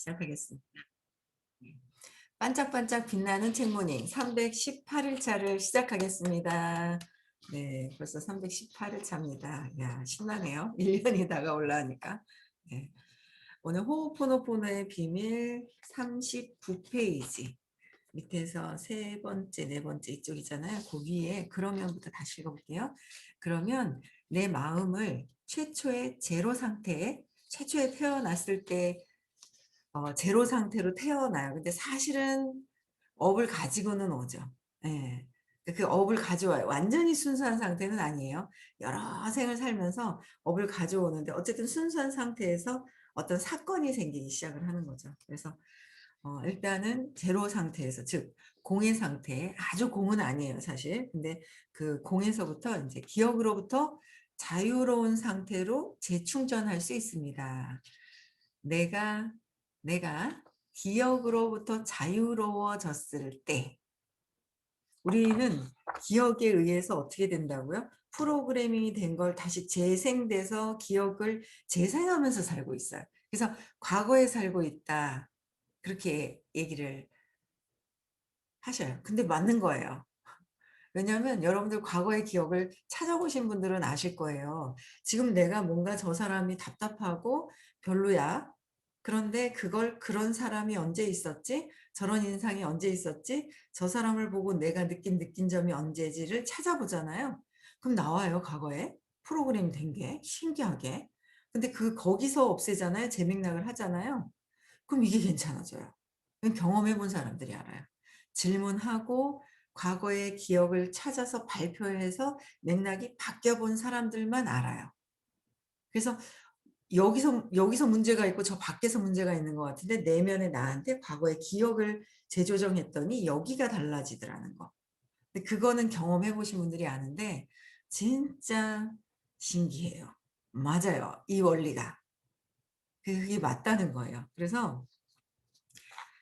시작하겠습니다. 네. 반짝반짝 빛나는 책모닝 318일 차를 시작하겠습니다. 네, 벌써 318일 차입니다. 야, 신나네요. 1년이 다가올라니까. 네. 오늘 호호포노포노의 비밀 39페이지 밑에서 세 번째, 네 번째 이쪽이잖아요. 그 위에 그러면부터 다시 읽어볼게요. 그러면 내 마음을 최초의 제로 상태에 최초에 태어났을 때 제로 상태로 태어나요. 근데 사실은 업을 가지고는 오죠. 예. 그 업을 가져와요. 완전히 순수한 상태는 아니에요. 여러 생을 살면서 업을 가져오는데 어쨌든 순수한 상태에서 어떤 사건이 생기기 시작을 하는 거죠. 그래서 일단은 제로 상태에서 즉 공의 상태, 아주 공은 아니에요 사실. 근데 그 공에서부터 이제 기억으로부터 자유로운 상태로 재충전할 수 있습니다. 내가 내가 기억으로부터 자유로워졌을 때 우리는 기억에 의해서 어떻게 된다고요? 프로그래밍이 된 걸 다시 재생돼서 기억을 재생하면서 살고 있어요. 그래서 과거에 살고 있다. 그렇게 얘기를 하셔요. 근데 맞는 거예요. 왜냐하면 여러분들 과거의 기억을 찾아보신 분들은 아실 거예요. 지금 내가 뭔가 저 사람이 답답하고 별로야. 그런데 그걸 그런 사람이 언제 있었지? 저런 인상이 언제 있었지? 저 사람을 보고 내가 느낀 점이 언제지를 찾아보잖아요. 그럼 나와요, 과거에. 프로그램이 된 게. 신기하게. 근데 거기서 없애잖아요. 재맥락을 하잖아요. 그럼 이게 괜찮아져요. 이건 경험해 본 사람들이 알아요. 질문하고 과거의 기억을 찾아서 발표해서 맥락이 바뀌어 본 사람들만 알아요. 그래서 여기서 문제가 있고 저 밖에서 문제가 있는 것 같은데 내면의 나한테 과거의 기억을 재조정했더니 여기가 달라지더라는 거. 근데 그거는 경험해 보신 분들이 아는데 진짜 신기해요. 맞아요. 이 원리가. 그게 맞다는 거예요. 그래서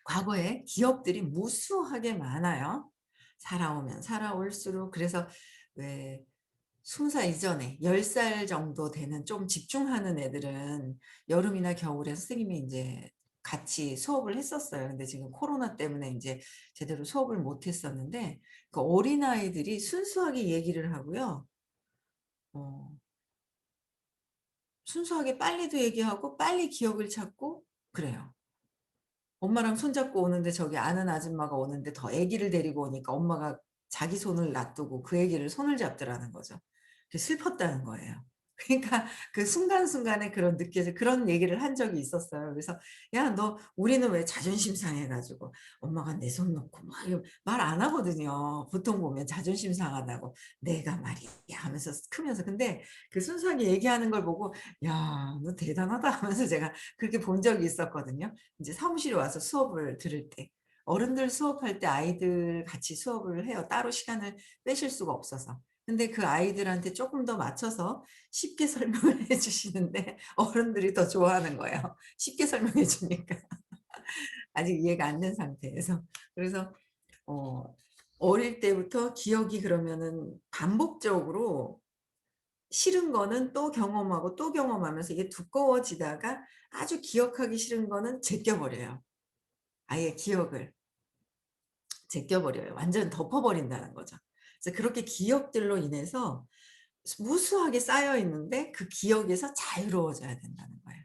과거에 기억들이 무수하게 많아요. 살아오면 살아올수록. 그래서 왜 20살 이전에 10살 정도 되는 좀 집중하는 애들은 여름이나 겨울에 선생님이 이제 같이 수업을 했었어요. 근데 지금 코로나 때문에 이제 제대로 수업을 못 했었는데 그 어린아이들이 순수하게 얘기를 하고요. 어, 순수하게 빨리도 얘기하고 빨리 기억을 찾고 그래요. 엄마랑 손잡고 오는데 저기 아는 아줌마가 오는데 더 아기를 데리고 오니까 엄마가 자기 손을 놔두고 그 아기를 손을 잡더라는 거죠. 슬펐다는 거예요. 그러니까 그 순간순간에 그런 느껴서 그런 얘기를 한 적이 있었어요. 그래서 야, 너 우리는 왜 자존심 상해가지고 엄마가 내 손 놓고 막 말 안 하거든요. 보통 보면 자존심 상하다고 내가 말이야 하면서 크면서 근데 그 순수하게 얘기하는 걸 보고 야, 너 대단하다 하면서 제가 그렇게 본 적이 있었거든요. 이제 사무실에 와서 수업을 들을 때 어른들 수업할 때 아이들 같이 수업을 해요. 따로 시간을 빼실 수가 없어서. 근데 그 아이들한테 조금 더 맞춰서 쉽게 설명을 해 주시는데 어른들이 더 좋아하는 거예요. 쉽게 설명해 주니까. 아직 이해가 안 된 상태에서. 그래서 어 어릴 때부터 기억이 그러면은 반복적으로 싫은 거는 또 경험하고 또 경험하면서 이게 두꺼워지다가 아주 기억하기 싫은 거는 제껴 버려요. 아예 기억을 제껴 버려요. 완전 덮어 버린다는 거죠. 그래서 그렇게 기억들로 인해서 무수하게 쌓여 있는데 그 기억에서 자유로워져야 된다는 거예요.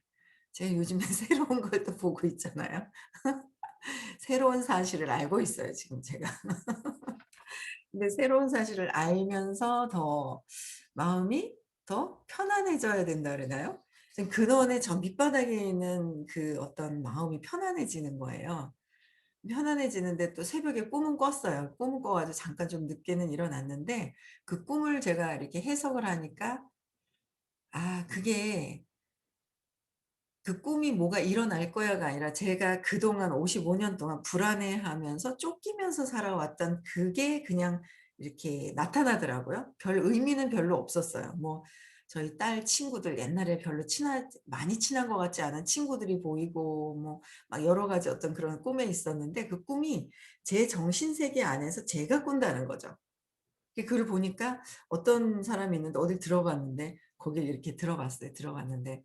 제가 요즘에 새로운 걸 또 보고 있잖아요. 새로운 사실을 알고 있어요, 지금 제가. 근데 새로운 사실을 알면서 더 마음이 더 편안해져야 된다 그러나요? 지금 근원의 저 밑바닥에 있는 그 어떤 마음이 편안해지는 거예요. 편안해지는데 또 새벽에 꿈은 꿨어요. 꿈은 꿔 가지고 잠깐 좀 늦게는 일어났는데 그 꿈을 제가 이렇게 해석을 하니까 그게 그 꿈이 뭐가 일어날 거야가 아니라 제가 그동안 55년 동안 불안해하면서 쫓기면서 살아왔던 그게 그냥 이렇게 나타나더라고요. 별 의미는 별로 없었어요. 뭐 저희 딸 친구들 옛날에 별로 많이 친한 것 같지 않은 친구들이 보이고 뭐 막 여러 가지 어떤 그런 꿈에 있었는데 그 꿈이 제 정신 세계 안에서 제가 꾼다는 거죠. 그걸 보니까 어떤 사람이 있는데 어딜 들어갔는데 거길 이렇게 들어갔어요. 들어갔는데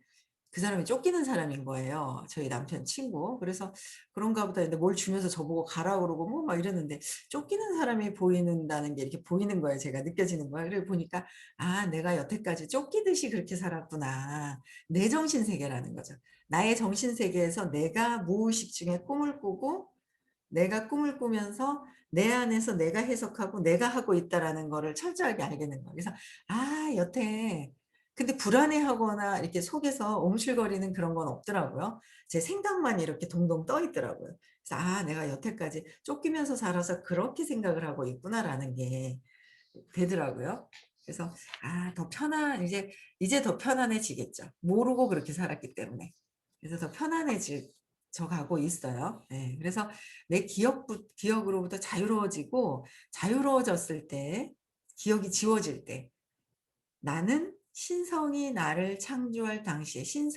그 사람이 쫓기는 사람인 거예요, 저희 남편 친구. 그래서 '그런가 보다.' 했는데 뭘 주면서 저보고 가라 그러고 뭐 막 이러는데 쫓기는 사람이 보이는다는 게 이렇게 보이는 거예요. 제가 느껴지는 거예요. 그래 보니까 '아 내가 여태까지 쫓기듯이 그렇게 살았구나.' 내 정신 세계라는 거죠. 나의 정신 세계에서 내가 무의식 중에 꿈을 꾸고 내가 꿈을 꾸면서 내 안에서 내가 해석하고 내가 하고 있다라는 거를 철저하게 알게 된 거예요. 그래서 아 여태 근데 불안해하거나 이렇게 속에서 움실거리는 그런 건 없더라고요. 제 생각만 이렇게 동동 떠 있더라고요. 그래서 '아 내가 여태까지 쫓기면서 살아서 그렇게 생각을 하고 있구나.'라는 게 되더라고요. 그래서 아 더 편안 이제 더 편안해지겠죠. 모르고 그렇게 살았기 때문에. 그래서 더 편안해질 져 가고 있어요. 네. 그래서 내 기억으로부터 자유로워지고 자유로워졌을 때 기억이 지워질 때 나는 신성이 나를 창조할 당시는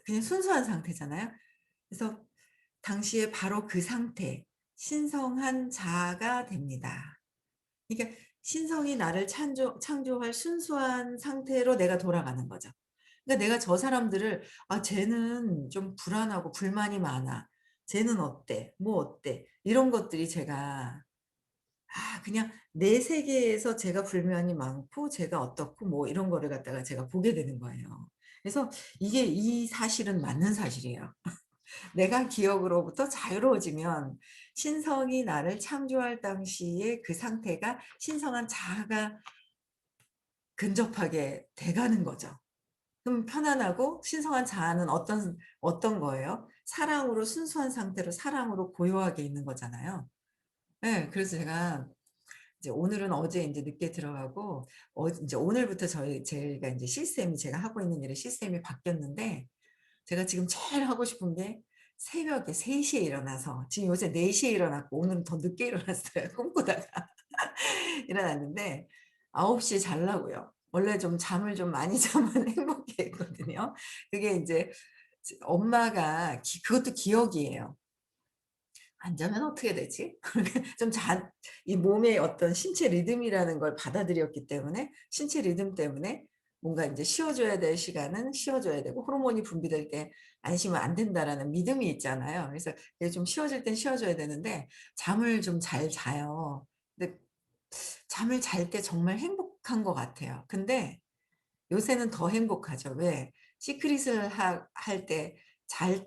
그냥 순수한 상태잖아요. 그래서 당시에 바로 그 상태 신성한 자아가 됩니다. 그러니까 신성이 나를 창조할 순수한 상태로 내가 돌아가는 거죠. 그러니까 내가 저 사람들을 '아 쟤는 좀 불안하고 불만이 많아. 쟤는 어때? 뭐 어때?' 이런 것들이 제가 그냥 내 세계에서 제가 불만이 많고 제가 어떻고 뭐 이런 거를 갖다가 제가 보게 되는 거예요. 그래서 이게 이 사실은 맞는 사실이에요. 내가 기억으로부터 자유로워지면 신성이 나를 창조할 당시의 그 상태가 신성한 자아가 근접하게 돼 가는 거죠. 그럼 편안하고 신성한 자아는 어떤 거예요? 사랑으로 순수한 상태로 사랑으로 고요하게 있는 거잖아요. 예. 그래서 제가 이제 오늘은 어제 인제 늦게 들어가고 인제 오늘부터 제가 인제 시스템이 제가 하고 있는 일의 시스템이 바뀌었는데 제가 지금 제일 하고 싶은 게 새벽에 3 시에 일어나서 지금 요새 4 시에 일어났고 오늘은 더 늦게 일어났어요 꿈꾸다가. 일어났는데 9 시에 자려고요. 원래 좀 잠을 좀 많이 자면 행복해했거든요. 그게 인제 엄마가 그것도 기억이에요. '안 자면 어떻게 되지?' 그렇게 좀 이 몸의 어떤 신체 리듬이라는 걸 받아들였기 때문에 신체 리듬 때문에 뭔가 인제 쉬어 줘야 될 시간은 쉬어 줘야 되고 호르몬이 분비될 때 안 쉬면 안 된다라는 믿음이 있잖아요. 그래서 그게 좀 쉬어질 땐 쉬어 줘야 되는데 잠을 좀 잘 자요. 근데 잠을 잘 때 정말 행복한 것 같아요. 근데 요새는 더 행복하죠. 왜? 시크릿을 할 때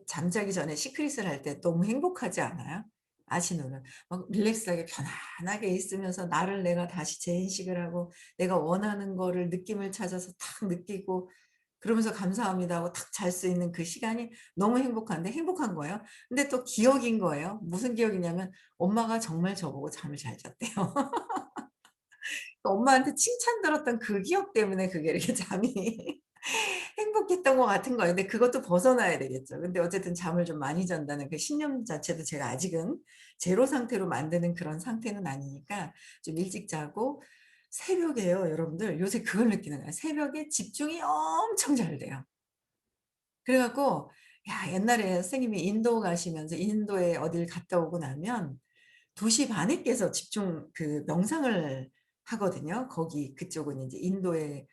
잠자기 전에 시크릿을 할 때 너무 행복하지 않아요? 아시노는. 막 릴렉스하게 편안하게 있으면서 나를 내가 다시 재인식을 하고 내가 원하는 거를 느낌을 찾아서 탁 느끼고 그러면서 "감사합니다." 하고 탁 잘 수 있는 그 시간이 너무 행복한데 행복한 거예요. 근데 또 기억인 거예요. 무슨 기억이냐면 엄마가 정말 저보고 잠을 잘 잤대요. 엄마한테 칭찬 들었던 그 기억 때문에 그게 이렇게 잠이 행복했던 것 같은 거예요. 근데 그것도 벗어나야 되겠죠. 근데 어쨌든 잠을 좀 많이 잔다는 그 신념 자체도 제가 아직은 제로 상태로 만드는 그런 상태는 아니니까 좀 일찍 자고 새벽에요 여러분들 요새 그걸 느끼는 거예요. 새벽에 집중이 엄청 잘 돼요. 그래 갖고 야 옛날에 선생님이 인도 가시면서 인도에 어딜 갔다 오고 나면 2시 반에 깨서 집중 명상을 하거든요. 거기 그쪽은 인제 인도에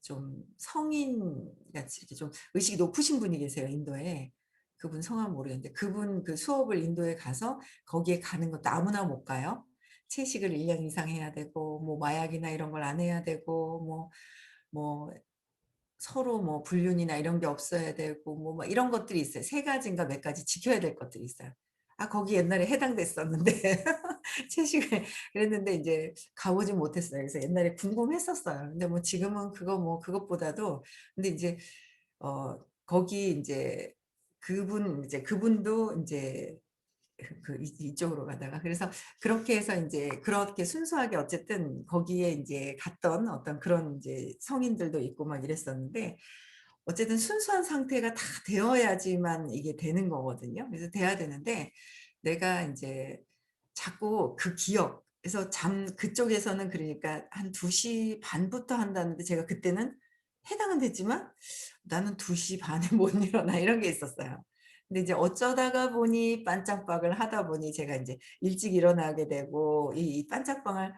좀 성인 같이 이렇게 좀 의식이 높으신 분이 계세요, 인도에. 그분 성함은 모르겠는데 그분 수업을 인도에 가서 거기에 가는 것도 아무나 못 가요. 채식을 1년 이상 해야 되고 뭐 마약이나 이런 걸 안 해야 되고 뭐 서로 뭐 불륜이나 이런 게 없어야 되고 뭐 막 이런 것들이 있어요. 3 가지인가 몇 가지 지켜야 될 것들이 있어요. 거기 옛날에 해당됐었는데 채식을 그랬는데 인제 가 보진 못했어요. 그래서 옛날에 궁금했었어요. 근데 뭐 지금은 그것보다도 근데 인제 거기 인제 그분도 인제 이쪽으로 가다가 그래서 그렇게 해서 인제 그렇게 순수하게 어쨌든 거기에 인제 갔던 어떤 그런 인제 성인들도 있고 막 이랬었는데 어쨌든 순수한 상태가 다 되어야지만 이게 되는 거거든요. 그래서 돼야 되는데 내가 인제 자꾸 그 기억 그래서 그쪽에서는 그러니까 한 2시 반부터 한다는데 제가 그때는 해당은 됐지만 '나는 2시 반에 못 일어나.' 이런 게 있었어요. 근데 이제 어쩌다가 보니 반짝박을 하다 보니 제가 인제 일찍 일어나게 되고 이 반짝방을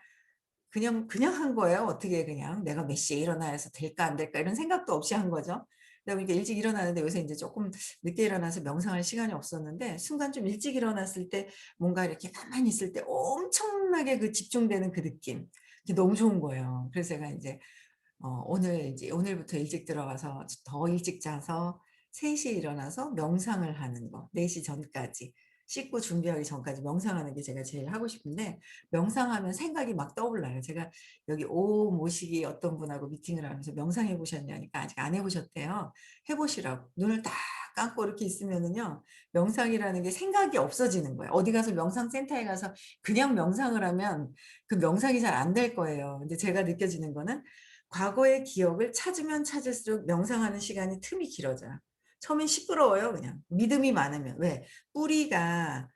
그냥 한 거예요. 어떻게 그냥 내가 몇 시에 일어나야 해서 될까 안 될까 이런 생각도 없이 한 거죠. 그러다 보니까 일찍 일어나는데 요새 인제 쪼끔 늦게 일어나서 명상할 시간이 없었는데 순간 좀 일찍 일어났을 때 뭔가 이렇게 가만히 있을 때 엄청나게 그 집중되는 그 느낌. 그게 너무 좋은 거예요. 그래서 제가 인제 오늘부터 일찍 들어가서 더 일찍 자서 3 시에 일어나서 명상을 하는 거 4시 전까지 씻고 준비하기 전까지 명상하는 게 제가 제일 하고 싶은데 명상하면 생각이 막 떠올라요. 제가 여기 오후 모시기 어떤 분하고 미팅을 하면서 "명상해 보셨냐?"니까 아직 안 해 보셨대요. 해 보시라고. 눈을 딱 감고 이렇게 있으면은요. 명상이라는 게 생각이 없어지는 거예요. 어디 가서 명상센터에 가서 그냥 명상을 하면 그 명상이 잘 안 될 거예요. 근데 제가 느껴지는 거는 과거의 기억을 찾으면 찾을수록 명상하는 시간이 틈이 길어져요. 처음엔 시끄러워요 그냥. 믿음이 많으면. 왜? 뿌리가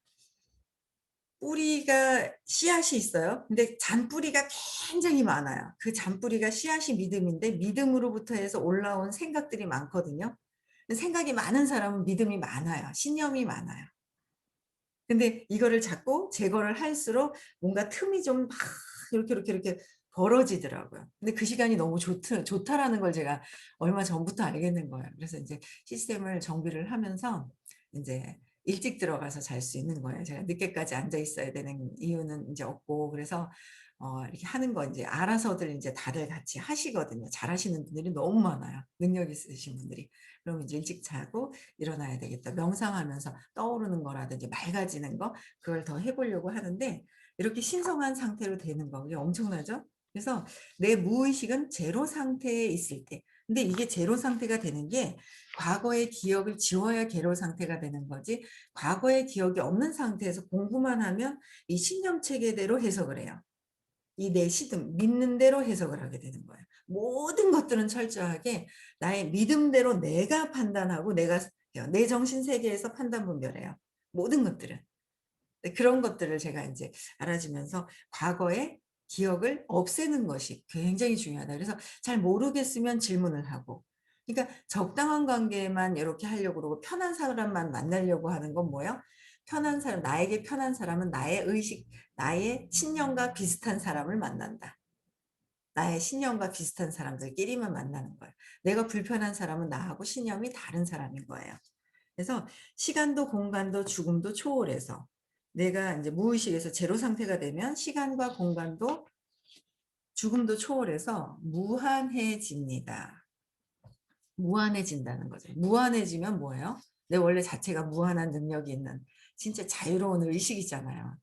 씨앗이 있어요. 근데 잔뿌리가 굉장히 많아요. 그 잔뿌리가 씨앗이 믿음인데 믿음으로부터 해서 올라온 생각들이 많거든요. 생각이 많은 사람은 믿음이 많아요. 신념이 많아요. 근데 이거를 자꾸 제거를 할수록 뭔가 틈이 좀 막 이렇게 벌어지더라고요. 근데 그 시간이 너무 좋다라는 걸 제가 얼마 전부터 알게 된 거예요. 그래서 인제 시스템을 정비를 하면서 인제 일찍 들어가서 잘 수 있는 거예요. 제가 늦게까지 앉아 있어야 되는 이유는 인제 없고 그래서 이렇게 하는 거 인제 알아서들 인제 다들 같이 하시거든요. 잘하시는 분들이 너무 많아요, 능력 있으신 분들이. 그럼 이제 일찍 자고 '일어나야 되겠다.' 명상하면서 떠오르는 거라든지 맑아지는 거 그걸 더 해 보려고 하는데 이렇게 신성한 상태로 되는 거 이게 엄청나죠? 그래서 내 무의식은 제로 상태에 있을 때 근데 이게 제로 상태가 되는 게 과거의 기억을 지워야 제로 상태가 되는 거지 과거의 기억이 없는 상태에서 공부만 하면 이 신념 체계대로 해석을 해요. 이 내 시든 믿는 대로 해석을 하게 되는 거예요. 모든 것들은 철저하게 나의 믿음대로 내가 판단하고 내가 해요. 내 정신 세계에서 판단 분별해요. 모든 것들은. 네 그런 것들을 제가 인제 알아지면서 과거의 기억을 없애는 것이 굉장히 중요하다. 그래서 잘 모르겠으면 질문을 하고 그러니까 적당한 관계만 요렇게 하려고 그러고 편한 사람만 만나려고 하는 건 뭐예요? 편한 사람 나에게 편한 사람은 나의 신념과 비슷한 사람을 만난다. 나의 신념과 비슷한 사람들끼리만 만나는 거예요. 내가 불편한 사람은 나하고 신념이 다른 사람인 거예요. 그래서 시간도 공간도 죽음도 초월해서 내가 인제 무의식에서 제로 상태가 되면 시간과 공간도 죽음도 초월해서 무한해집니다. 무한해진다는 거죠. 무한해지면 뭐예요? 내 원래 자체가 무한한 능력이 있는 진짜 자유로운 의식이잖아요.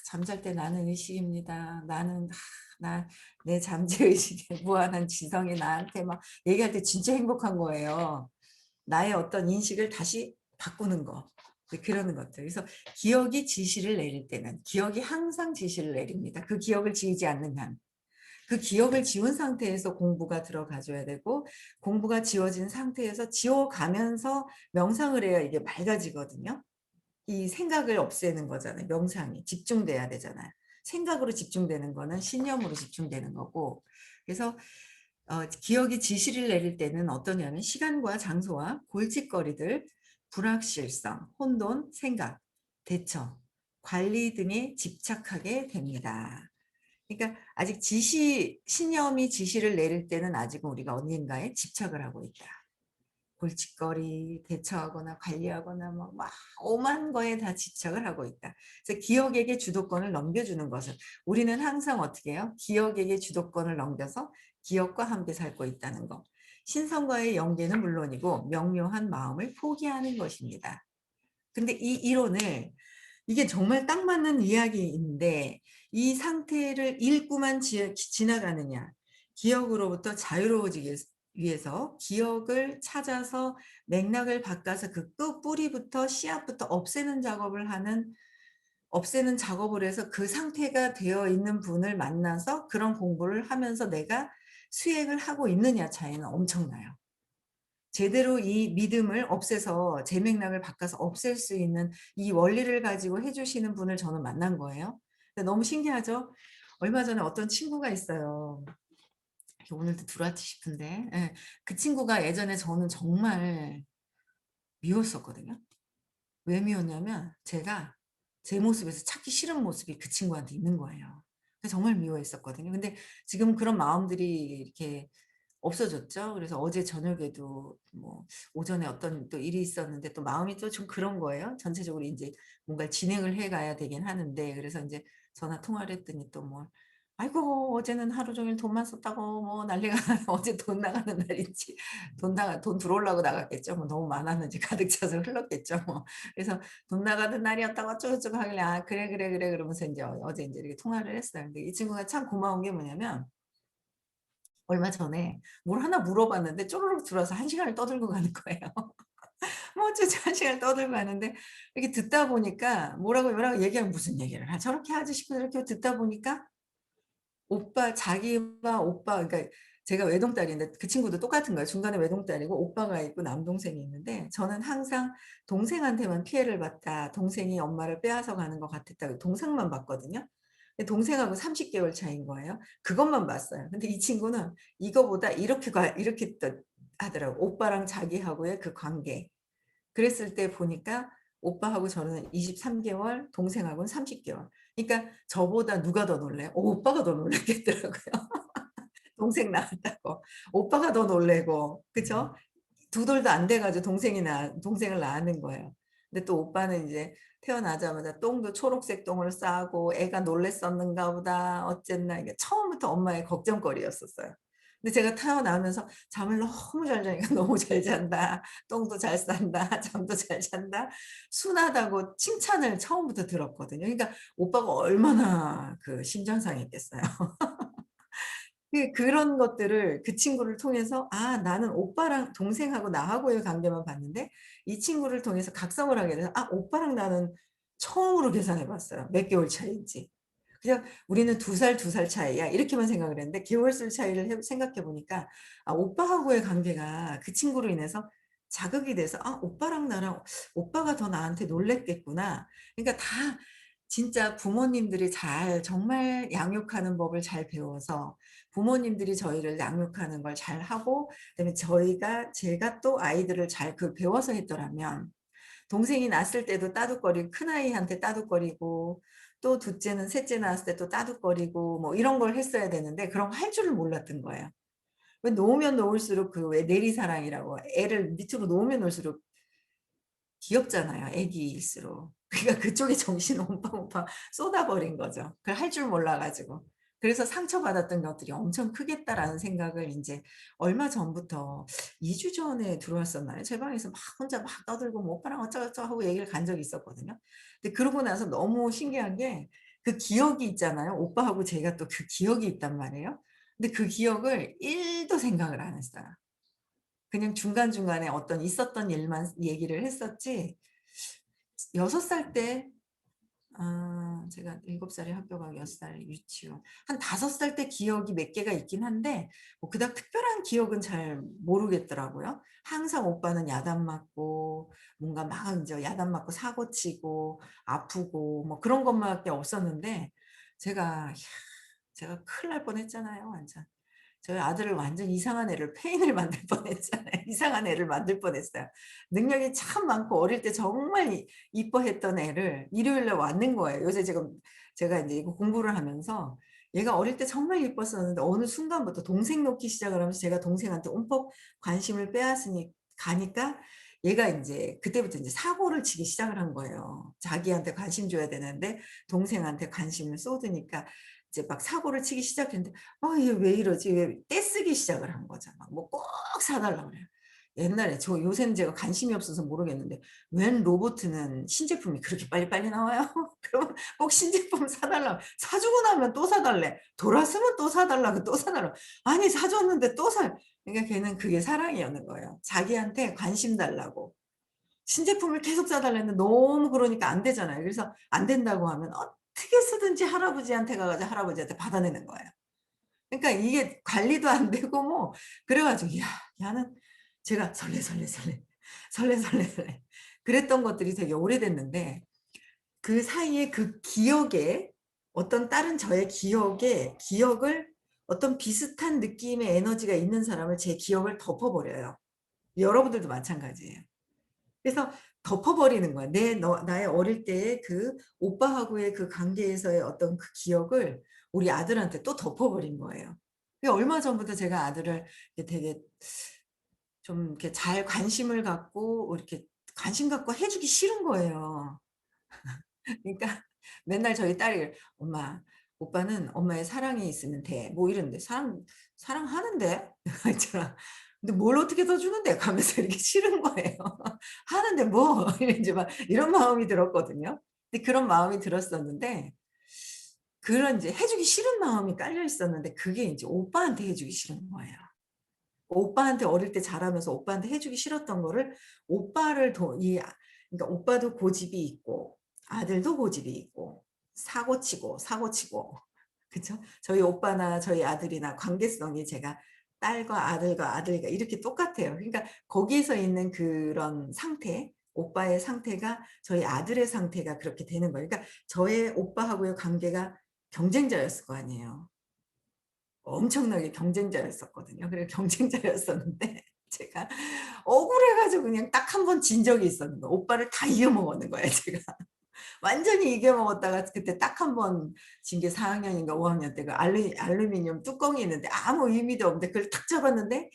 잠잘 때 나는 의식입니다. 나 내 잠재의식의 무한한 지성이 나한테 막 얘기할 때 진짜 행복한 거예요. 나의 어떤 인식을 다시 바꾸는 거. 이제 그러는 것들. 그래서 기억이 지시를 내릴 때는 기억이 항상 지시를 내립니다. 그 기억을 지우지 않는 한. 그 기억을 지운 상태에서 공부가 들어가 줘야 되고 공부가 지워진 상태에서 지워가면서 명상을 해야 이게 맑아지거든요. 이 생각을 없애는 거잖아요 명상이. 집중돼야 되잖아요. 생각으로 집중되는 거는 신념으로 집중되는 거고 그래서 기억이 지시를 내릴 때는 어떠냐면 시간과 장소와 골칫거리들, 불확실성, 혼돈, 생각, 대처, 관리 등에 집착하게 됩니다. 그러니까 아직 신념이 지시를 내릴 때는 아직은 우리가 어딘가에 집착을 하고 있다. 골칫거리 대처하거나 관리하거나 막 오만 거에 다 집착을 하고 있다. 그래서 기억에게 주도권을 넘겨주는 것은 우리는 항상 어떻게 해요? 기억에게 주도권을 넘겨서 기억과 함께 살고 있다는 거. 신성과의 연계는 물론이고 명료한 마음을 포기하는 것입니다. 근데 이 이론을 이게 정말 딱 맞는 이야기인데 이 상태를 읽고만 지나가느냐. 기억으로부터 자유로워지기 위해서 기억을 찾아서 맥락을 바꿔서 그 끝 뿌리부터 씨앗부터 없애는 작업을 해서 그 상태가 되어 있는 분을 만나서 그런 공부를 하면서 내가 수행을 하고 있느냐 차이는 엄청나요. 제대로 이 믿음을 없애서 제 맥락을 바꿔서 없앨 수 있는 이 원리를 가지고 해 주시는 분을 저는 만난 거예요. 근데 너무 신기하죠? 얼마 전에 어떤 친구가 있어요. 오늘도 들어왔지 싶은데 예. 그 친구가 예전에 저는 정말 미웠었거든요. 왜 미웠냐면 제가 제 모습에서 찾기 싫은 모습이 그 친구한테 있는 거예요. 정말 미워했었거든요. 근데 지금 그런 마음들이 이렇게 없어졌죠. 그래서 어제 저녁에도 뭐 오전에 어떤 또 일이 있었는데 또 마음이 또 좀 그런 거예요. 전체적으로 인제 뭔가를 진행을 해 가야 되긴 하는데, 그래서 인제 전화 통화를 했더니 또 뭐 "아이고 어제는 하루 종일 돈만 썼다고 뭐 난리가 어제 돈 나가는 날인지 돈 들어오려고 나갔겠죠. 뭐 너무 많았는지 가득 차서 흘렀겠죠 뭐. 그래서 "돈 나가는 날이었다고 어쩌고저쩌고." 하길래 "아 그래, 그래, 그래." 그러면서 인제 어제 인제 이렇게 통화를 했어요. 근데 이 친구가 참 고마운 게 뭐냐면 얼마 전에 뭘 하나 물어봤는데 쪼르륵 들어와서 1 시간을 떠들고 가는 거예요. 뭐 어쩌지 1 시간을 떠들고 가는데 이렇게 듣다 보니까 뭐라고 얘기하면 무슨 얘기를 저렇게 하지 싶고 이렇게 듣다 보니까 자기와 오빠, 그러니까 제가 외동딸인데 그 친구도 똑같은 거예요. 중간에 외동딸이고 오빠가 있고 남동생이 있는데, 저는 항상 동생한테만 피해를 받다. 동생이 엄마를 빼앗아 가는 것 같았다. 동생만 봤거든요. 근데 동생하고 30 개월 차이인 거예요. 그것만 봤어요. 근데 이 친구는 이거보다 이렇게 또 하더라고요. 오빠랑 자기하고의 그 관계. 그랬을 때 보니까 오빠하고 저는 23 개월, 동생하고는 30 개월. 그러니까 저보다 누가 더 놀라요? 오빠가 더 놀랐겠더라고요. 동생 낳았다고. 오빠가 더 놀라고. 그쵸? 두 돌도 안 돼 가지고 동생을 낳는 거예요. 근데 또 오빠는 이제 태어나자마자 똥도 초록색 똥을 싸고 애가 놀랐었는가 보다 어쨌나 이게 처음부터 엄마의 걱정거리였었어요. 근데 제가 태어나면서 잠을 너무 잘 자니까 "너무 잘 잔다. 똥도 잘 싼다. 잠도 잘 잔다." 순하다고 칭찬을 처음부터 들었거든요. 그러니까 오빠가 얼마나 그 심정상했겠어요. 그런 것들을 그 친구를 통해서 '아 나는 오빠랑 동생하고 나하고의 관계만 봤는데 이 친구를 통해서 각성을 하게 돼서 아 오빠랑 나는 처음으로 계산해 봤어요, 몇 개월 차이인지. 그냥 '우리는 2 살 차이야.' 이렇게만 생각을 했는데 개월수 차이를 생각해 보니까 아 오빠하고의 관계가 그 친구로 인해서 자극이 돼서 '아 오빠랑 나랑 오빠가 더 나한테 놀랐겠구나.' 그러니까 다 진짜 부모님들이 정말 양육하는 법을 잘 배워서 부모님들이 저희를 양육하는 걸 잘하고 그다음에 제가 또 아이들을 잘 배워서 했더라면 동생이 낳았을 때도 따둑거리고 큰아이한테 따둑거리고 또 둘째는 셋째 낳았을 때 또 따둑거리고 뭐 이런 걸 했어야 되는데 그런 거 할 줄을 몰랐던 거예요. 왜 놓으면 놓을수록 그 왜 내리사랑이라고 애를 밑으로 놓으면 놓을수록 귀엽잖아요, 애기일수록. 그러니까 그쪽에 정신을 옴빵옴빵 쏟아버린 거죠. 그걸 할 줄 몰라 가지고. 그래서 '상처받았던 것들이 엄청 크겠다.'라는 생각을 인제 얼마 전부터 2주 전에 들어왔었나요? 제 방에서 막 혼자 막 떠들고 뭐 "오빠랑 어쩌고저쩌고." 하고 얘기를 간 적이 있었거든요. 근데 그러고 나서 너무 신기한 게 그 기억이 있잖아요. 오빠하고 제가 또 그 기억이 있단 말이에요. 근데 그 기억을 1도 생각을 안 했어요. 그냥 중간중간에 어떤 있었던 일만 얘기를 했었지 6살 때 제가 7 살에 학교 가고 6 살에 유치원 한 5살 때 기억이 몇 개가 있긴 한데 뭐 그닥 특별한 기억은 잘 모르겠더라고요. 항상 오빠는 야단 맞고 뭔가 막 인제 야단 맞고 사고 치고 아프고 뭐 그런 것만 밖에 없었는데 제가 제가 큰일 날 뻔했잖아요 완전. 저희 아들을 완전 이상한 애를 폐인을 만들 뻔했잖아요. 이상한 애를 만들 뻔했어요. 능력이 참 많고 어릴 때 정말 이뻐했던 애를 일요일 날 왔는 거예요. 요새 지금 제가 인제 이거 공부를 하면서 얘가 어릴 때 정말 이뻤었는데 어느 순간부터 동생 놓기 시작을 하면서 제가 동생한테 움푹 관심을 빼앗으니 가니까 얘가 인제 그때부터 인제 사고를 치기 시작을 한 거예요. 자기한테 관심 줘야 되는데 동생한테 관심을 쏟으니까 이제 막 사고를 치기 시작했는데 '아 얘 왜 이러지?' 왜 떼쓰기 시작을 한 거죠. 막 뭐 꼭 사 달라고 그래요. 옛날에 요새는 제가 관심이 없어서 모르겠는데 웬 로보트는 신제품이 그렇게 빨리빨리 나와요? 그러면 꼭 신제품 사 달라고 사 주고 나면 또 사 달래. 돌았으면 또 사 달라고 또 사 달라고. 아니 사 줬는데 또 사 그러니까 걔는 그게 사랑이었는 거예요. 자기한테 관심 달라고. 신제품을 계속 사 달라는데 너무 그러니까 안 되잖아요. 그래서 안 된다고 하면 어떻게 쓰든지 할아버지한테 가 가지고 할아버지한테 받아내는 거예요. 그러니까 이게 관리도 안 되고 뭐 그래 가지고 '야 야는' 제가 설레설레설레, 설레설레설레 그랬던 것들이 되게 오래됐는데 그 사이에 그 기억에 어떤 다른 저의 기억을 어떤 비슷한 느낌의 에너지가 있는 사람을 제 기억을 덮어 버려요. 여러분들도 마찬가지예요. 그래서 덮어 버리는 거야. 나의 어릴 때의 그 오빠하고의 그 관계에서의 어떤 그 기억을 우리 아들한테 또 덮어버린 거예요. 얼마 전부터 제가 아들을 되게 좀 이렇게 잘 관심을 갖고 이렇게 관심 갖고 해 주기 싫은 거예요. 그러니까 맨날 저희 딸이 "엄마, 오빠는 엄마의 사랑이 있으면 돼." 뭐 이러는데 사랑하는데?" 내가 있잖아. "근데 뭘 어떻게 더 주는데?" 가면서 이렇게 싫은 거예요. "하는데 뭐." 이제 막 이런 마음이 들었거든요. 근데 그런 마음이 들었었는데 그런 이제 해 주기 싫은 마음이 깔려 있었는데 그게 인제 오빠한테 해 주기 싫은 거예요. 오빠한테 어릴 때 자라면서 오빠한테 해 주기 싫었던 거를 오빠를 더 그러니까 오빠도 고집이 있고 아들도 고집이 있고 사고치고, 사고치고 그쵸? 저희 오빠나 저희 아들이나 관계성이 제가 딸과 아들과 아들과 이렇게 똑같아요. 그러니까 거기에서 있는 그런 상태, 오빠의 상태가 저희 아들의 상태가 그렇게 되는 거예요. 그러니까 저의 오빠하고의 관계가 경쟁자였을 거 아니에요. 엄청나게 경쟁자였었거든요. 그래 경쟁자였었는데 제가 억울해 가지고 그냥 딱 한 번 진 적이 있었는 거예요. 오빠를 다 이겨 먹었는 거예요 제가. 완전히 이겨 먹었다가 그때 딱 한 번 진 게 4 학년인가 5 학년 때 그 알루미늄 뚜껑이 있는데 아무 의미도 없는데 그걸 탁 잡았는데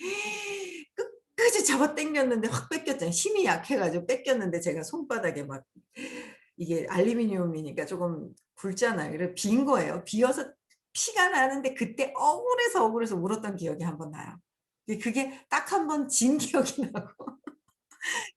끝까지 잡아 당겼는데 확 뺏겼잖아요. 힘이 약해 가지고 뺏겼는데 제가 손바닥에 막 이게 알루미늄이니까 조금 굵잖아요. 그래서 빈 거예요. 비어서 피가 나는데 그때 억울해서, 억울해서 울었던 기억이 한 번 나요. 그게 딱 한 번 진 기억이 나고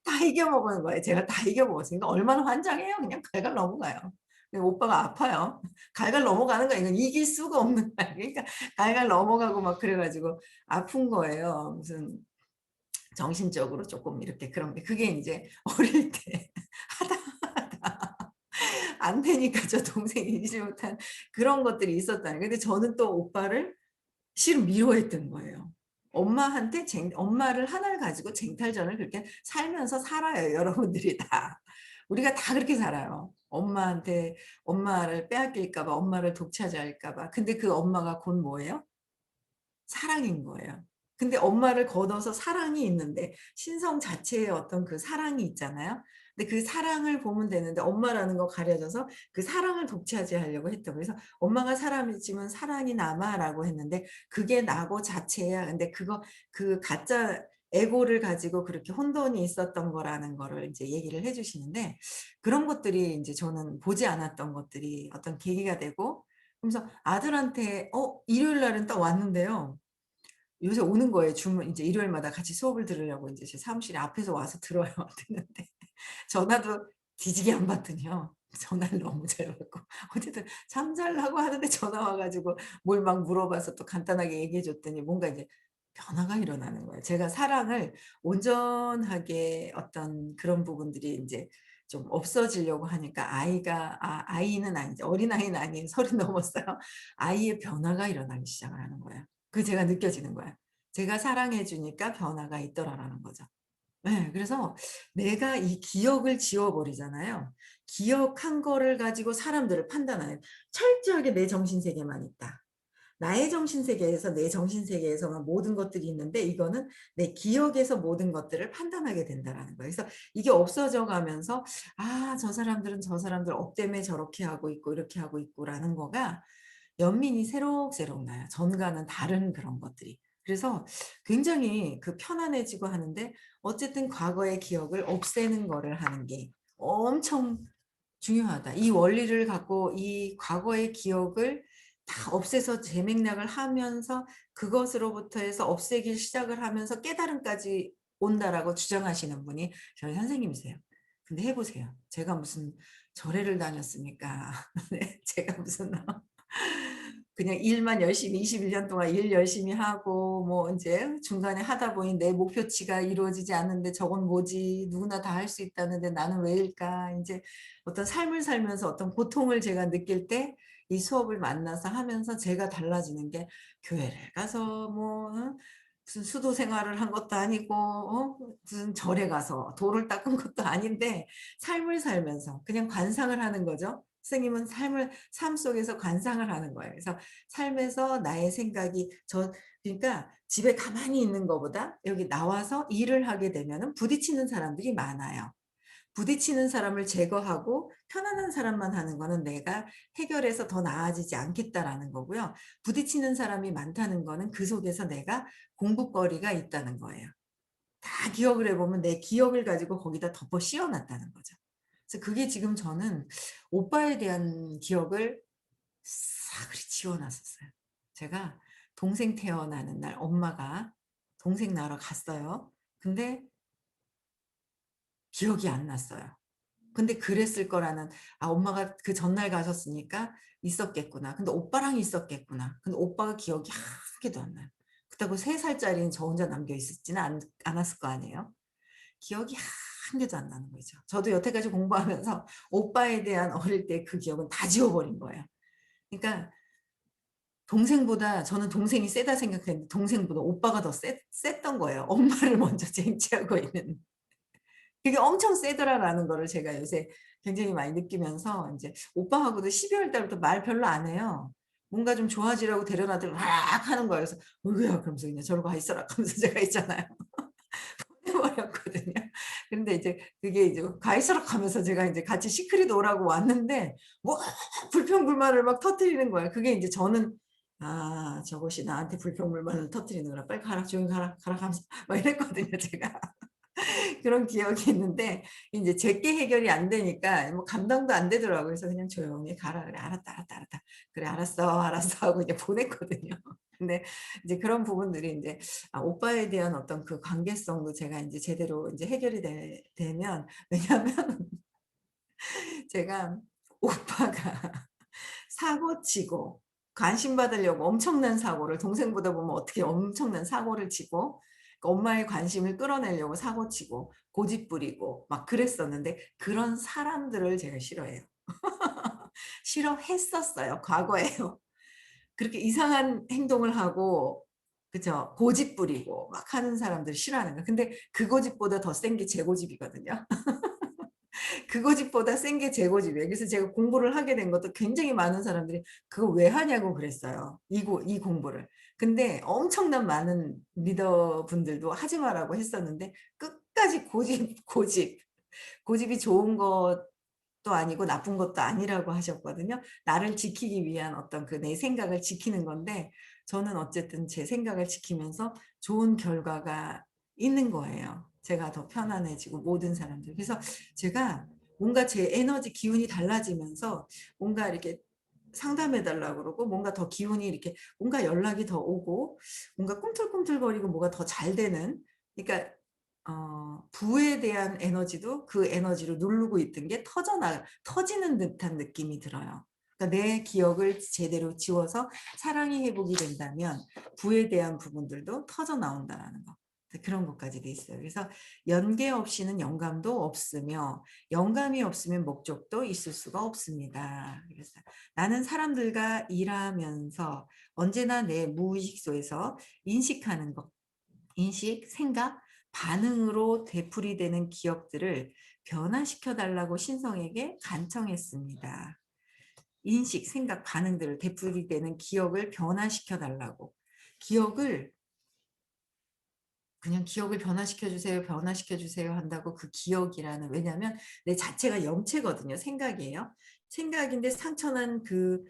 다 이겨 먹은 거예요. 제가 다 이겨 먹었으니까 얼마나 환장해요. 그냥 갈갈 넘어가요. 오빠가 아파요. 갈갈 넘어가는 거야. 이건 이길 수가 없는 거야. 그러니까 갈갈 넘어가고 막 그래 가지고 아픈 거예요. 무슨 정신적으로 쪼끔 이렇게 그런 게 그게 인제 어릴 때 안 되니까 저 동생이 이기지 못한 그런 것들이 있었다는 거예요. 근데 저는 또 오빠를 실은 미워했던 거예요. 엄마를 하나를 가지고 쟁탈전을 그렇게 살면서 살아요, 여러분들이 다. 우리가 다 그렇게 살아요. 엄마를 빼앗길까 봐, 엄마를 독차지할까 봐. 근데 그 엄마가 곧 뭐예요? 사랑인 거예요. 근데 엄마를 걷어서 사랑이 있는데 신성 자체의 어떤 그 사랑이 있잖아요. 근데 그 사랑을 보면 되는데 엄마라는 거 가려져서 그 사랑을 독차지하려고 했던 거예요. 그래서 "엄마가 사람이지만 사랑이 남아."라고 했는데 "그게 나고 자체야." 근데 그 가짜 에고를 가지고 그렇게 혼돈이 있었던 거라는 거를 인제 얘기를 해 주시는데 그런 것들이 인제 저는 보지 않았던 것들이 어떤 계기가 되고 그러면서 아들한테 일요일 날은 딱 왔는데요. 요새 오는 거예요. 주문 인제 일요일마다 같이 수업을 들으려고 인제 제 사무실에 앞에서 와서 들어요. 듣는데 전화도 뒤지게 안 받더니요. 전화를 너무 잘 받고 어쨌든 잠잘라고 하는데 전화 와 가지고 뭘 막 물어봐서 또 간단하게 얘기해 줬더니 뭔가 이제 변화가 일어나는 거예요. 제가 사랑을 온전하게 어떤 그런 부분들이 인제 좀 없어지려고 하니까 아이는 아니죠. 어린아이는 아니에요. 30 넘었어요. 아이의 변화가 일어나기 시작을 하는 거예요. 그게 제가 느껴지는 거예요. 제가 사랑해 주니까 변화가 있더라라는 거죠. 예. 그래서 내가 이 기억을 지워 버리잖아요. 기억한 거를 가지고 사람들을 판단하는 철저하게 내 정신 세계만 있다. 나의 정신 세계에서 내 정신 세계에서만 모든 것들이 있는데 이거는 내 기억에서 모든 것들을 판단하게 된다라는 거예요. 그래서 이게 없어져 가면서 '아 저 사람들은 저 사람들 업 때문에 저렇게 하고 있고 이렇게 하고 있고.'라는 거가 연민이 새록새록 나요. 전과는 다른 그런 것들이. 그래서 굉장히 그 편안해지고 하는데 어쨌든 과거의 기억을 없애는 거를 하는 게 엄청 중요하다. 이 원리를 갖고 이 과거의 기억을 다 없애서 재맥락을 하면서 그것으로부터 해서 없애기 시작을 하면서 깨달음까지 온다라고 주장하시는 분이 저희 선생님이세요. 근데 해 보세요. 제가 무슨 절에를 다녔습니까? 네. 제가 무슨 그냥 일만 열심히 21년 동안 일 열심히 하고 뭐 인제 중간에 하다 보니 '내 목표치가 이루어지지 않는데 저건 뭐지? 누구나 다 할 수 있다는데 나는 왜일까?' 인제 어떤 삶을 살면서 어떤 고통을 제가 느낄 때 이 수업을 만나서 하면서 제가 달라지는 게 교회를 가서 뭐 무슨 수도 생활을 한 것도 아니고 무슨 절에 가서 돌을 닦은 것도 아닌데 삶을 살면서 그냥 관상을 하는 거죠. 선생님은 삶 속에서 관상을 하는 거예요. 그래서 삶에서 나의 생각이 그러니까 집에 가만히 있는 것보다 여기 나와서 일을 하게 되면은 부딪히는 사람들이 많아요. 부딪히는 사람을 제거하고 편안한 사람만 하는 거는 내가 해결해서 더 나아지지 않겠다라는 거고요. 부딪히는 사람이 많다는 거는 그 속에서 내가 공부거리가 있다는 거예요. 다 기억을 해 보면 내 기억을 가지고 거기다 덮어 씌워 놨다는 거죠. 그래서 그게 지금 저는 오빠에 대한 기억을 싸그리 지워 놨었어요. 제가 동생 태어나는 날 엄마가 동생 낳으러 갔어요. 근데 기억이 안 났어요. 근데 그랬을 거라는, '아 엄마가 그 전날 가셨으니까 있었겠구나. 근데 오빠랑 있었겠구나.' 근데 오빠가 기억이 한 개도 안 나요. 그렇다고 3 살짜리인 저 혼자 남겨 있었지는 않았을 거 아니에요. 기억이 한 개도 안 나는 거죠. 저도 여태까지 공부하면서 오빠에 대한 어릴 때 그 기억은 다 지워 버린 거예요. 그러니까 동생보다, 저는 동생이 세다 생각했는데 동생보다 오빠가 더 셌던 거예요. 엄마를 먼저 쟁취하고 있는. 그게 엄청 세더라라는 거를 제가 요새 굉장히 많이 느끼면서 인제 오빠하고도 12월 달부터 말 별로 안 해요. 뭔가 좀 좋아지라고 데려다들 막 하는 거예요. 그래서 "어이구야." 그러면서 그냥 "저리 가 있어라." 하면서 제가 있잖아요. 해 버렸거든요. 근데 이제 그게 이제 "가 있어라." 하면서 제가 인제 같이 시크릿 오라고 왔는데 뭐 불평불만을 막 터뜨리는 거예요. 그게 인제 저는 '아 저것이 나한테 불평불만을 터뜨리는구나. 빨리 가라. 조용히 가라. 가라." 하면서 막 이랬거든요 제가. 그런 기억이 있는데 인제 제게 해결이 안 되니까 뭐 감당도 안 되더라고요. 그래서 그냥 조용히 "가라." 그래. "알았다, 알았다, 알았다. 그래 알았어, 알았어." 하고 이제 보냈거든요. 근데 이제 그런 부분들이 인제 오빠에 대한 어떤 그 관계성도 제가 인제 제대로 인제 해결이 되면, 왜냐하면 제가 오빠가 사고 치고 관심 받으려고 엄청난 사고를, 동생보다 보면 어떻게 엄청난 사고를 치고 그 엄마의 관심을 끌어내려고 사고 치고 고집 부리고 막 그랬었는데, 그런 사람들을 제가 싫어해요. 싫어했었어요. 과거에요. 그렇게 이상한 행동을 하고, 그죠? 고집 부리고 막 하는 사람들을 싫어하는 거예요. 근데 그 고집보다 더 센 게 제 고집이거든요. 그 고집보다 센 게 제 고집이에요. 그래서 제가 공부를 하게 된 것도 굉장히 많은 사람들이 "그거 왜 하냐."고 그랬어요, 이 공부를. 근데 엄청난 많은 리더분들도 하지 마라고 했었는데 끝까지 고집이 좋은 것도 아니고 나쁜 것도 아니라고 하셨거든요. 나를 지키기 위한 어떤 그 내 생각을 지키는 건데, 저는 어쨌든 제 생각을 지키면서 좋은 결과가 있는 거예요. 제가 더 편안해지고 모든 사람들. 그래서 제가 뭔가 제 에너지 기운이 달라지면서 뭔가 이렇게 상담해 달라고 그러고 뭔가 더 기운이 이렇게 뭔가 연락이 더 오고 뭔가 꿈틀꿈틀거리고 뭐가 더 잘 되는, 그러니까 부에 대한 에너지도 그 에너지로 누르고 있던 게 터지는 듯한 느낌이 들어요. 그러니까 내 기억을 제대로 지워서 사랑의 회복이 된다면 부에 대한 부분들도 터져 나온다라는 거. 그런 것까지 돼 있어요. 그래서 연계 없이는 영감도 없으며 영감이 없으면 목적도 있을 수가 없습니다. 그래서 나는 사람들과 일하면서 언제나 내 무의식 속에서 인식하는 것, 인식, 생각, 반응으로 되풀이되는 기억들을 변화시켜 달라고 신성에게 간청했습니다. 인식, 생각, 반응들을 되풀이되는 기억을 변화시켜 달라고. 기억을 그냥 "기억을 변화시켜 주세요, 변화시켜 주세요." 한다고 그 기억이라는, 왜냐하면 내 자체가 염체거든요. 생각이에요. 생각인데 상처난 그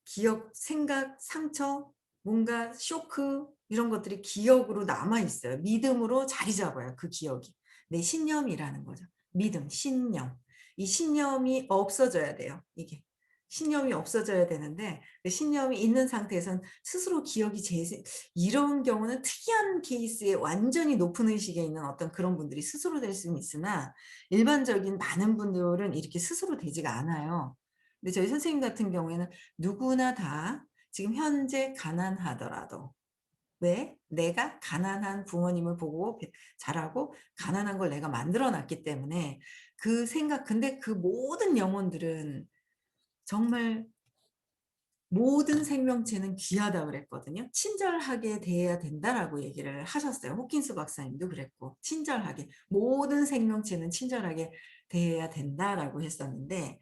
기억, 생각, 상처, 뭔가 쇼크 이런 것들이 기억으로 남아 있어요. 믿음으로 자리 잡아요, 그 기억이. 내 신념이라는 거죠. 믿음, 신념. 이 신념이 없어져야 돼요, 이게. 신념이 없어져야 되는데 그 신념이 있는 상태에선 스스로 기억이 이런 경우는 특이한 케이스에 완전히 높은 의식에 있는 어떤 그런 분들이 스스로 될 수는 있으나 일반적인 많은 분들은 이렇게 스스로 되지가 않아요. 근데 저희 선생님 같은 경우에는 누구나 다 지금 현재 가난하더라도, 왜? 내가 가난한 부모님을 보고 자라고 가난한 걸 내가 만들어 놨기 때문에 그 생각, 근데 그 모든 영혼들은 정말 "모든 생명체는 귀하다." 그랬거든요. "친절하게 대해야 된다."라고 얘기를 하셨어요. 호킨스 박사님도 그랬고 친절하게 "모든 생명체는 친절하게 대해야 된다."라고 했었는데,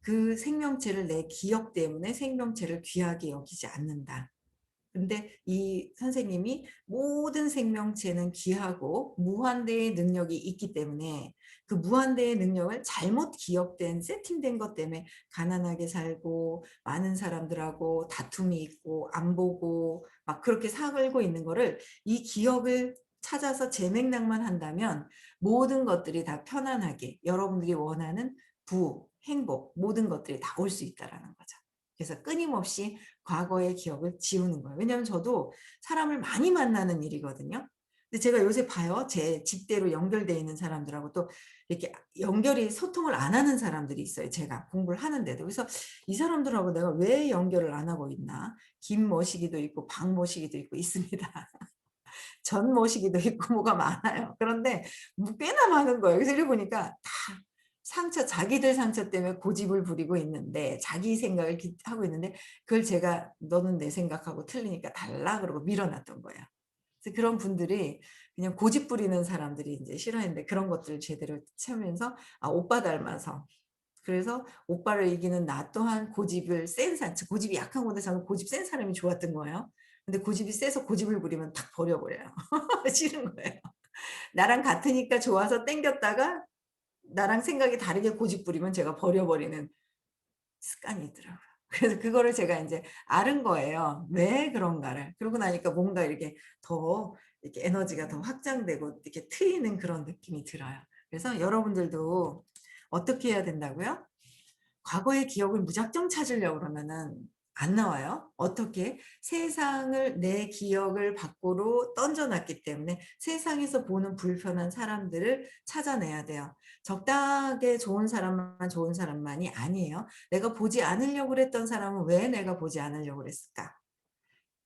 그 생명체를 내 기억 때문에 생명체를 귀하게 여기지 않는다. 근데 이 선생님이 모든 생명체는 귀하고 무한대의 능력이 있기 때문에 그 무한대의 능력을 잘못 기억된 세팅된 것 때문에 가난하게 살고 많은 사람들하고 다툼이 있고 안 보고 막 그렇게 살고 있는 거를 이 기억을 찾아서 재맥락만 한다면 모든 것들이 다 편안하게 여러분들이 원하는 행복 모든 것들이 다 올 수 있다라는 거죠. 그래서 끊임없이 과거의 기억을 지우는 거예요. 왜냐하면 저도 사람을 많이 만나는 일이거든요. 근데 제가 요새 봐요. 제 집대로 연결되어 있는 사람들하고 또 이렇게 연결이 소통을 안 하는 사람들이 있어요. 제가 공부를 하는데도. 그래서 이 사람들하고 내가 왜 연결을 안 하고 있나? 김 모시기도 있고 박 모시기도 있고 있습니다. 전 모시기도 있고 뭐가 많아요. 그런데 꽤나 많은 거예요. 그래서 이러고 보니까 다 자기들 상처 때문에 고집을 부리고 있는데 자기 생각을 하고 있는데 그걸 제가 너는 내 생각하고 틀리니까 달라 그러고 밀어놨던 거예요. 그래서 그런 분들이 그냥 고집 부리는 사람들이 이제 싫어했는데 그런 것들을 제대로 채우면서 아, 오빠 닮아서 그래서 오빠를 이기는 나 또한 고집을 센 사람, 고집이 약한 것보다 저는 고집 센 사람이 좋았던 거예요. 근데 고집이 세서 고집을 부리면 탁 버려버려요. 싫은 거예요. 나랑 같으니까 좋아서 땡겼다가 나랑 생각이 다르게 고집 부리면 제가 버려버리는 습관이 있더라고요. 그래서 그거를 제가 인제 앓은 거예요. 왜 그런가를. 그러고 나니까 뭔가 이렇게 더 이렇게 에너지가 더 확장되고 이렇게 트이는 그런 느낌이 들어요. 그래서 여러분들도 어떻게 해야 된다고요? 과거의 기억을 무작정 찾으려고 그러면은 안 나와요. 어떻게? 세상을 내 기억을 밖으로 던져 놨기 때문에 세상에서 보는 불편한 사람들을 찾아내야 돼요. 적당하게 좋은 사람만 좋은 사람만이 아니에요. 내가 보지 않으려고 그랬던 사람은 왜 내가 보지 않으려고 그랬을까?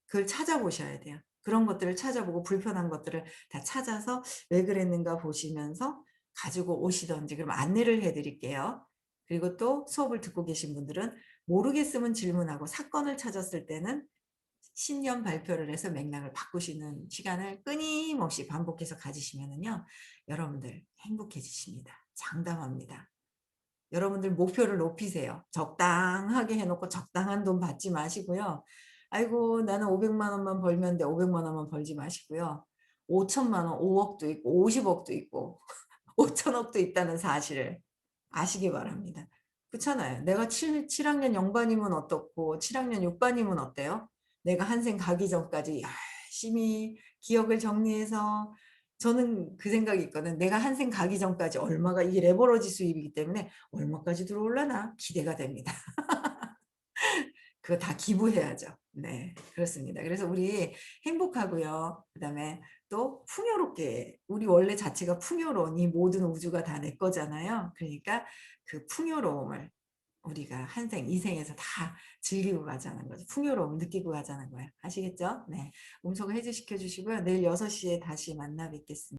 그걸 찾아보셔야 돼요. 그런 것들을 찾아보고 불편한 것들을 다 찾아서 왜 그랬는가 보시면서 가지고 오시든지 그럼 안내를 해 드릴게요. 그리고 또 수업을 듣고 계신 분들은 모르겠으면 질문하고 사건을 찾았을 때는 신년 발표를 해서 맥락을 바꾸시는 시간을 끊임없이 반복해서 가지시면은요. 여러분들 행복해지십니다. 장담합니다. 여러분들 목표를 높이세요. 적당하게 해 놓고 적당한 돈 받지 마시고요. 아이고 나는 500만 원만 벌면 돼. 500만 원만 벌지 마시고요. 5천만 원, 5억도 있고 50억도 있고 5천억도 있다는 사실을 아시기 바랍니다. 그렇잖아요. 내가 7학년 0반이면 어떻고 7학년 6반이면 어때요? 내가 한생 가기 전까지 열심히 기억을 정리해서 저는 그 생각이 있거든. 내가 한생 가기 전까지 얼마가 이게 레버러지 수입이기 때문에 얼마까지 들어올라나 기대가 됩니다. 그거 다 기부해야죠. 네, 그렇습니다. 그래서 우리 행복하고요. 그다음에 또 풍요롭게 우리 원래 자체가 풍요로운 이 모든 우주가 다 내 거잖아요. 그러니까 그 풍요로움을 우리가 한생 이생에서 다 즐기고 가자는 거죠. 풍요로움을 느끼고 가자는 거예요. 아시겠죠? 네. 음성 해제시켜 주시고요. 내일 6시에 다시 만나 뵙겠습니다.